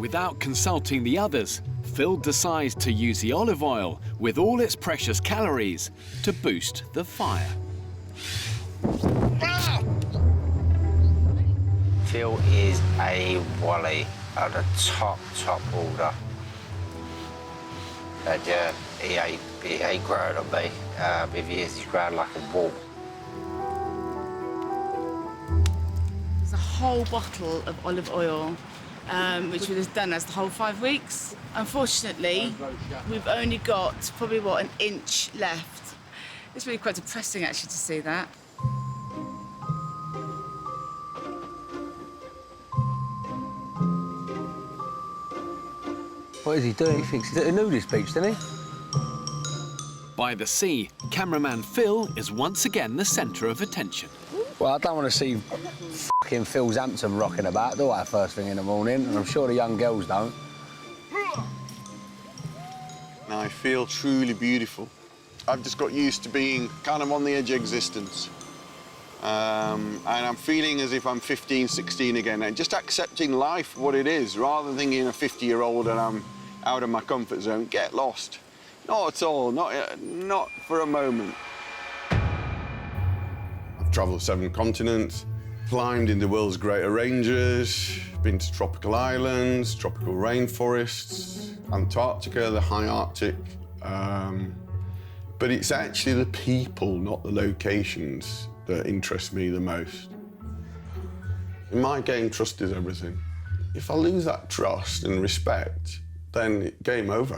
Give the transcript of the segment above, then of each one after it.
Without consulting the others, Phil decides to use the olive oil with all its precious calories to boost the fire. Phil is a wally of the top order. And he ain't growing on me. If he is, he's growing like a wall. It's a whole bottle of olive oil, which was done as the whole 5 weeks. Unfortunately, we've only got probably, an inch left. It's really quite depressing, actually, to see that. What is he doing? He thinks he's at a nudist beach, doesn't he? By the sea, cameraman Phil is once again the centre of attention. Well, I don't want to see fucking Phil's Hampton rocking about, do I, first thing in the morning? And I'm sure the young girls don't. I feel truly beautiful. I've just got used to being kind of on the edge of existence. And I'm feeling as if I'm 15, 16 again, and just accepting life for what it is, rather than thinking a 50-year-old and I'm out of my comfort zone. Get lost. Not at all, not for a moment. I've travelled 7 continents, climbed in the world's greater ranges, been to tropical islands, tropical rainforests, Antarctica, the high Arctic. But it's actually the people, not the locations, that interest me the most. In my game, trust is everything. If I lose that trust and respect, then game over.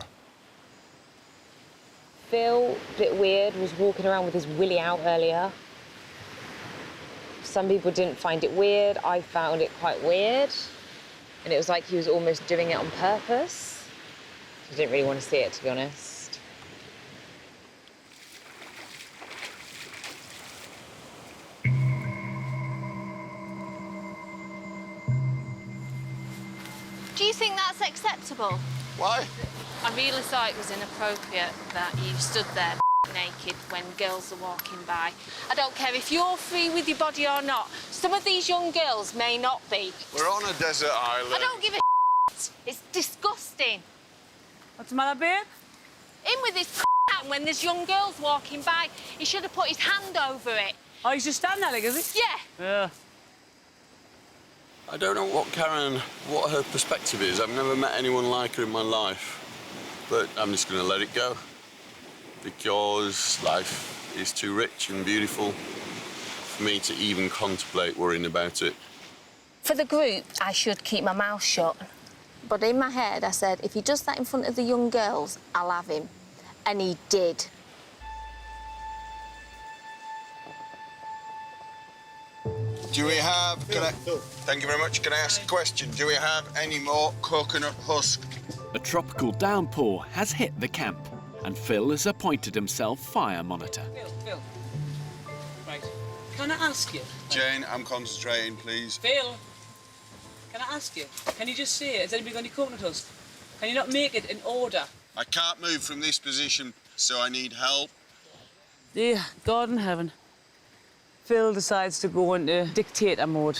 Phil, a bit weird, was walking around with his willy out earlier. Some people didn't find it weird. I found it quite weird. And it was like he was almost doing it on purpose. I didn't really want to see it, to be honest. Do you think that's acceptable? Why? I really thought it was inappropriate that you stood there naked when girls are walking by. I don't care if you're free with your body or not. Some of these young girls may not be. We're on a desert island. I don't give a It's disgusting. What's the matter, babe? In with his out when there's young girls walking by. He should have put his hand over it. Oh, he's just standing there, like, is he? Yeah. Yeah. I don't know what her perspective is. I've never met anyone like her in my life. But I'm just going to let it go. Because life is too rich and beautiful for me to even contemplate worrying about it. For the group, I should keep my mouth shut. But in my head, I said, if he does that in front of the young girls, I'll have him. And he did. Do we have... Thank you very much. Can I ask a question? Do we have any more coconut husk? A tropical downpour has hit the camp, and Phil has appointed himself fire monitor. Phil. Right. Can I ask you? Jane, I'm concentrating, please. Phil, can I ask you? Can you just say, has anybody got any coconut husk? Can you not make it in order? I can't move from this position, so I need help. Dear God in heaven. Phil decides to go into dictator mode.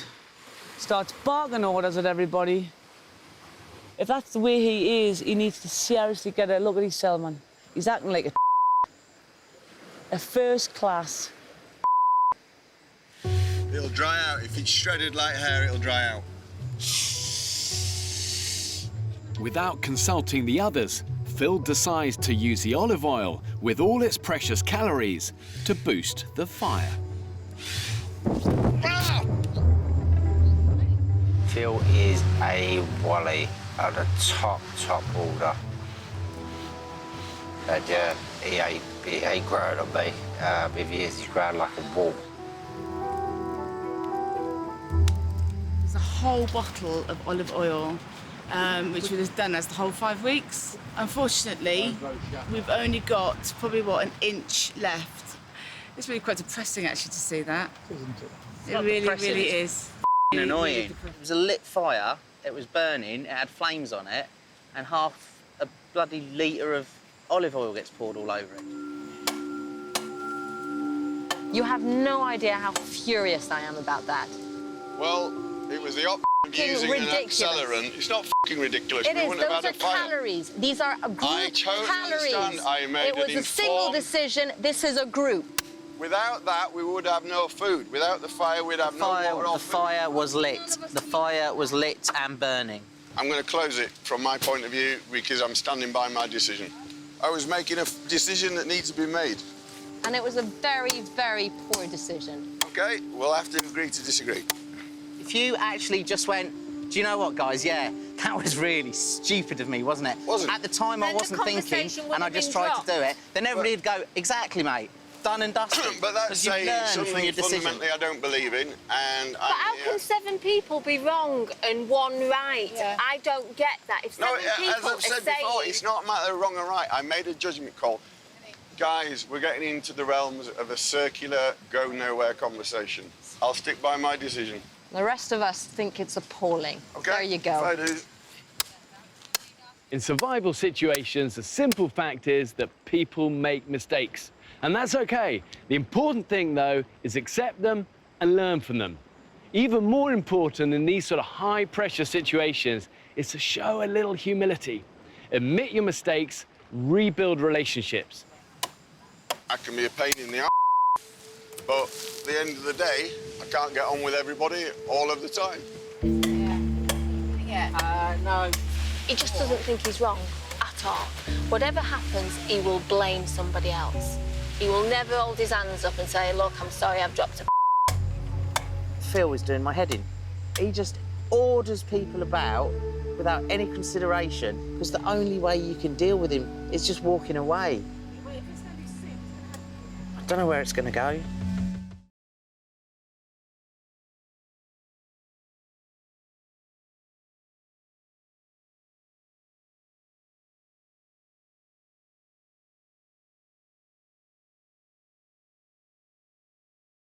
Starts bargaining orders at everybody. If that's the way he is, he needs to seriously get a look at his cell, man. He's acting like a first class. It'll dry out. If it's shredded like hair, it'll dry out. Without consulting the others, Phil decides to use the olive oil with all its precious calories to boost the fire. Phil is a wally of the top order. And he ain't growing on me. If he is, he's growing like a wall. It's a whole bottle of olive oil, which was done as the whole 5 weeks. Unfortunately, we've only got probably, an inch left. It's really quite depressing, actually, to see that. It really is. Annoying. It was a lit fire, it was burning, it had flames on it, and half a bloody litre of olive oil gets poured all over it. You have no idea how furious I am about that. Well, it was the using ridiculous. an accelerant. It's not fucking ridiculous. It We is. wouldn't have Those had are a fire. calories. These are a group I totally calories. understand. I made it was an a single informed- decision. This is a group. Without that, we would have no food. Without the fire, we'd have no water or The food. fire was lit. The fire was lit and burning. I'm going to close it from my point of view because I'm standing by my decision. I was making a decision that needs to be made. And it was a very, very poor decision. OK, we'll have to agree to disagree. If you actually just went, do you know what, guys? Yeah, that was really stupid of me, wasn't it? Wasn't. At the time, I Then the wasn't thinking, conversation would and I have just been tried to do dropped. it. Then everybody would go, exactly, mate. Done and dusted. But that's 'Cause you've saying learned from something your decision. fundamentally I don't believe in, and But how can 7 people be wrong and 1 right? Yeah. I don't get that. If 7 No, people as I've said are saying... before, it's not a matter of wrong or right. I made a judgment call. Guys, we're getting into the realms of a circular, go-nowhere conversation. I'll stick by my decision. The rest of us think it's appalling. Okay? There you go. Fair dues. In survival situations, the simple fact is that people make mistakes. And that's okay. The important thing, though, is accept them and learn from them. Even more important in these sort of high-pressure situations is to show a little humility. Admit your mistakes, rebuild relationships. I can be a pain in the ass, but at the end of the day, I can't get on with everybody all of the time. No. He just doesn't think he's wrong at all. Whatever happens, he will blame somebody else. He will never hold his hands up and say, look, I'm sorry, I've dropped a... Phil was doing my head in. He just orders people about without any consideration, because the only way you can deal with him is just walking away. I don't know where it's going to go.